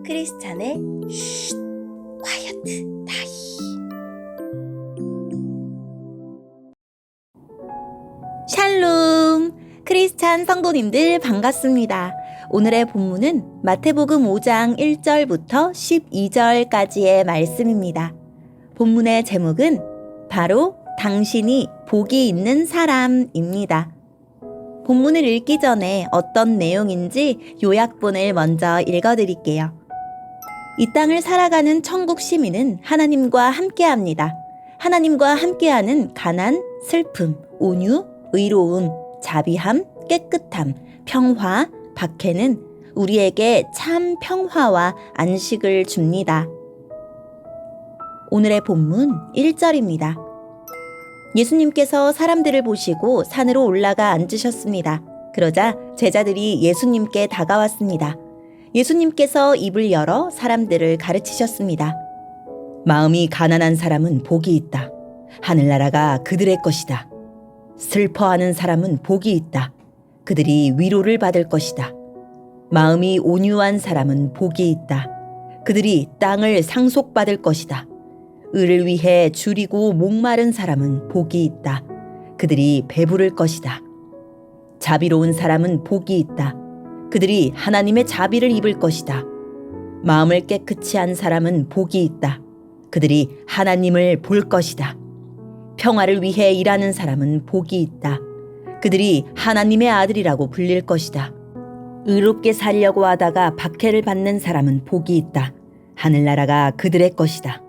크리스찬의 쉿, 콰이어트 타임. 샬롬! 크리스찬 성도님들 반갑습니다. 오늘의 본문은 마태복음 5장 1절부터 12절까지의 말씀입니다. 본문의 제목은 바로 당신이 복이 있는 사람입니다. 본문을 읽기 전에 어떤 내용인지 요약본을 먼저 읽어드릴게요. 이 땅을 살아가는 천국 시민은 하나님과 함께합니다. 하나님과 함께하는 가난, 슬픔, 온유, 의로움, 자비함, 깨끗함, 평화, 박해는 우리에게 참 평화와 안식을 줍니다. 오늘의 본문 1절입니다. 예수님께서 사람들을 보시고 산으로 올라가 앉으셨습니다. 그러자 제자들이 예수님께 다가왔습니다. 예수님께서 입을 열어 사람들을 가르치셨습니다. 마음이 가난한 사람은 복이 있다. 하늘나라가 그들의 것이다. 슬퍼하는 사람은 복이 있다. 그들이 위로를 받을 것이다. 마음이 온유한 사람은 복이 있다. 그들이 땅을 상속받을 것이다. 의를 위해 줄이고 목마른 사람은 복이 있다. 그들이 배부를 것이다. 자비로운 사람은 복이 있다. 그들이 하나님의 자비를 입을 것이다. 마음을 깨끗이 한 사람은 복이 있다. 그들이 하나님을 볼 것이다. 평화를 위해 일하는 사람은 복이 있다. 그들이 하나님의 아들이라고 불릴 것이다. 의롭게 살려고 하다가 박해를 받는 사람은 복이 있다. 하늘나라가 그들의 것이다.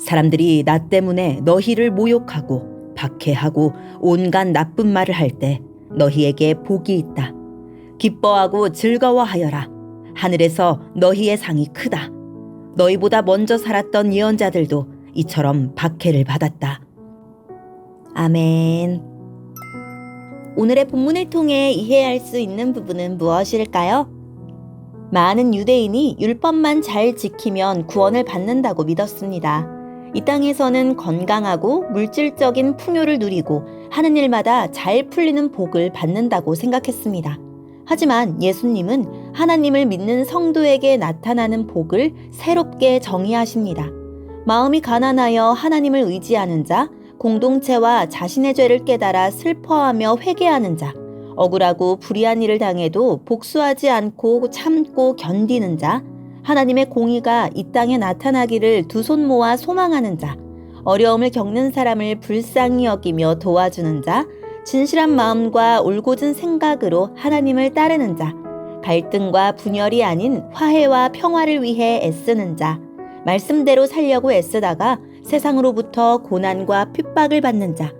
사람들이 나 때문에 너희를 모욕하고 박해하고 온갖 나쁜 말을 할 때 너희에게 복이 있다. 기뻐하고 즐거워하여라. 하늘에서 너희의 상이 크다. 너희보다 먼저 살았던 예언자들도 이처럼 박해를 받았다. 아멘. 오늘의 본문을 통해 이해할 수 있는 부분은 무엇일까요? 많은 유대인이 율법만 잘 지키면 구원을 받는다고 믿었습니다. 이 땅에서는 건강하고 물질적인 풍요를 누리고 하는 일마다 잘 풀리는 복을 받는다고 생각했습니다. 하지만 예수님은 하나님을 믿는 성도에게 나타나는 복을 새롭게 정의하십니다. 마음이 가난하여 하나님을 의지하는 자, 공동체와 자신의 죄를 깨달아 슬퍼하며 회개하는 자, 억울하고 불의한 일을 당해도 복수하지 않고 참고 견디는 자, 하나님의 공의가 이 땅에 나타나기를 두 손 모아 소망하는 자, 어려움을 겪는 사람을 불쌍히 여기며 도와주는 자, 진실한 마음과 올곧은 생각으로 하나님을 따르는 자, 갈등과 분열이 아닌 화해와 평화를 위해 애쓰는 자, 말씀대로 살려고 애쓰다가 세상으로부터 고난과 핍박을 받는 자.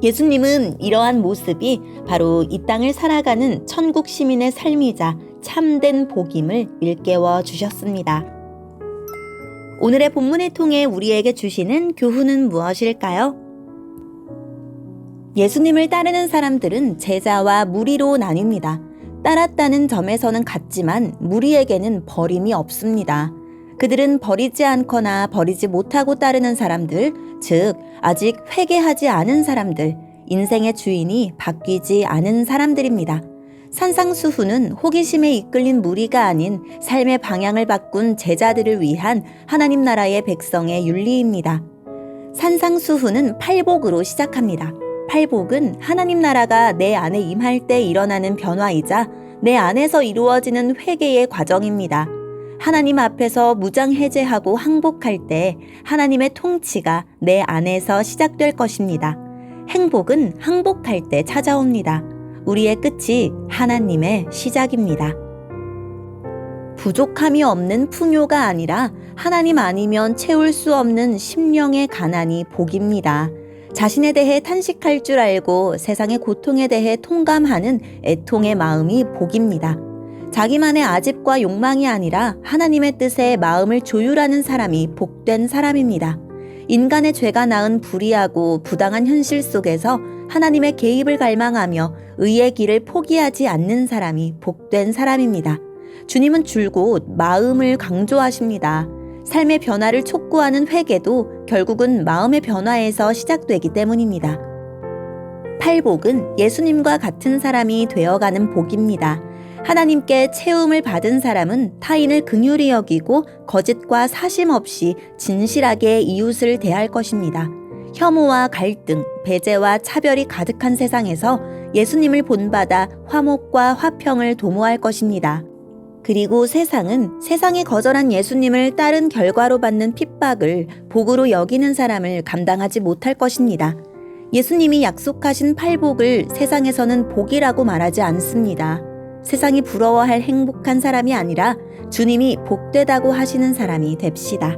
예수님은 이러한 모습이 바로 이 땅을 살아가는 천국 시민의 삶이자 참된 복임을 일깨워 주셨습니다. 오늘의 본문을 통해 우리에게 주시는 교훈은 무엇일까요? 예수님을 따르는 사람들은 제자와 무리로 나뉩니다. 따랐다는 점에서는 같지만 무리에게는 버림이 없습니다. 그들은 버리지 않거나 버리지 못하고 따르는 사람들, 즉 아직 회개하지 않은 사람들, 인생의 주인이 바뀌지 않은 사람들입니다. 산상수훈은 호기심에 이끌린 무리가 아닌 삶의 방향을 바꾼 제자들을 위한 하나님 나라의 백성의 윤리입니다. 산상수훈은 팔복으로 시작합니다. 팔복은 하나님 나라가 내 안에 임할 때 일어나는 변화이자 내 안에서 이루어지는 회개의 과정입니다. 하나님 앞에서 무장해제하고 항복할 때 하나님의 통치가 내 안에서 시작될 것입니다. 행복은 항복할 때 찾아옵니다. 우리의 끝이 하나님의 시작입니다. 부족함이 없는 풍요가 아니라 하나님 아니면 채울 수 없는 심령의 가난이 복입니다. 자신에 대해 탄식할 줄 알고 세상의 고통에 대해 통감하는 애통의 마음이 복입니다. 자기만의 아집과 욕망이 아니라 하나님의 뜻에 마음을 조율하는 사람이 복된 사람입니다. 인간의 죄가 낳은 불의하고 부당한 현실 속에서 하나님의 개입을 갈망하며 의의 길을 포기하지 않는 사람이 복된 사람입니다. 주님은 줄곧 마음을 강조하십니다. 삶의 변화를 촉구하는 회개도 결국은 마음의 변화에서 시작되기 때문입니다. 팔복은 예수님과 같은 사람이 되어가는 복입니다. 하나님께 채움을 받은 사람은 타인을 긍휼히 여기고 거짓과 사심 없이 진실하게 이웃을 대할 것입니다. 혐오와 갈등, 배제와 차별이 가득한 세상에서 예수님을 본받아 화목과 화평을 도모할 것입니다. 그리고 세상은 세상이 거절한 예수님을 따른 결과로 받는 핍박을 복으로 여기는 사람을 감당하지 못할 것입니다. 예수님이 약속하신 팔복을 세상에서는 복이라고 말하지 않습니다. 세상이 부러워할 행복한 사람이 아니라 주님이 복되다고 하시는 사람이 됩시다.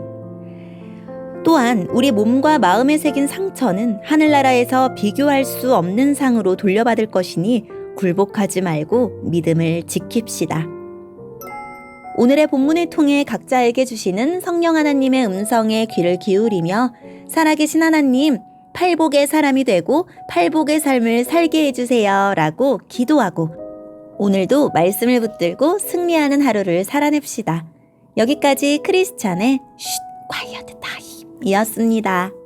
또한 우리 몸과 마음에 새긴 상처는 하늘나라에서 비교할 수 없는 상으로 돌려받을 것이니 굴복하지 말고 믿음을 지킵시다. 오늘의 본문을 통해 각자에게 주시는 성령 하나님의 음성에 귀를 기울이며 살아계신 하나님, 팔복의 사람이 되고 팔복의 삶을 살게 해주세요 라고 기도하고 오늘도 말씀을 붙들고 승리하는 하루를 살아냅시다. 여기까지 크리스찬의 쉿 콰이어트 타임 이었습니다.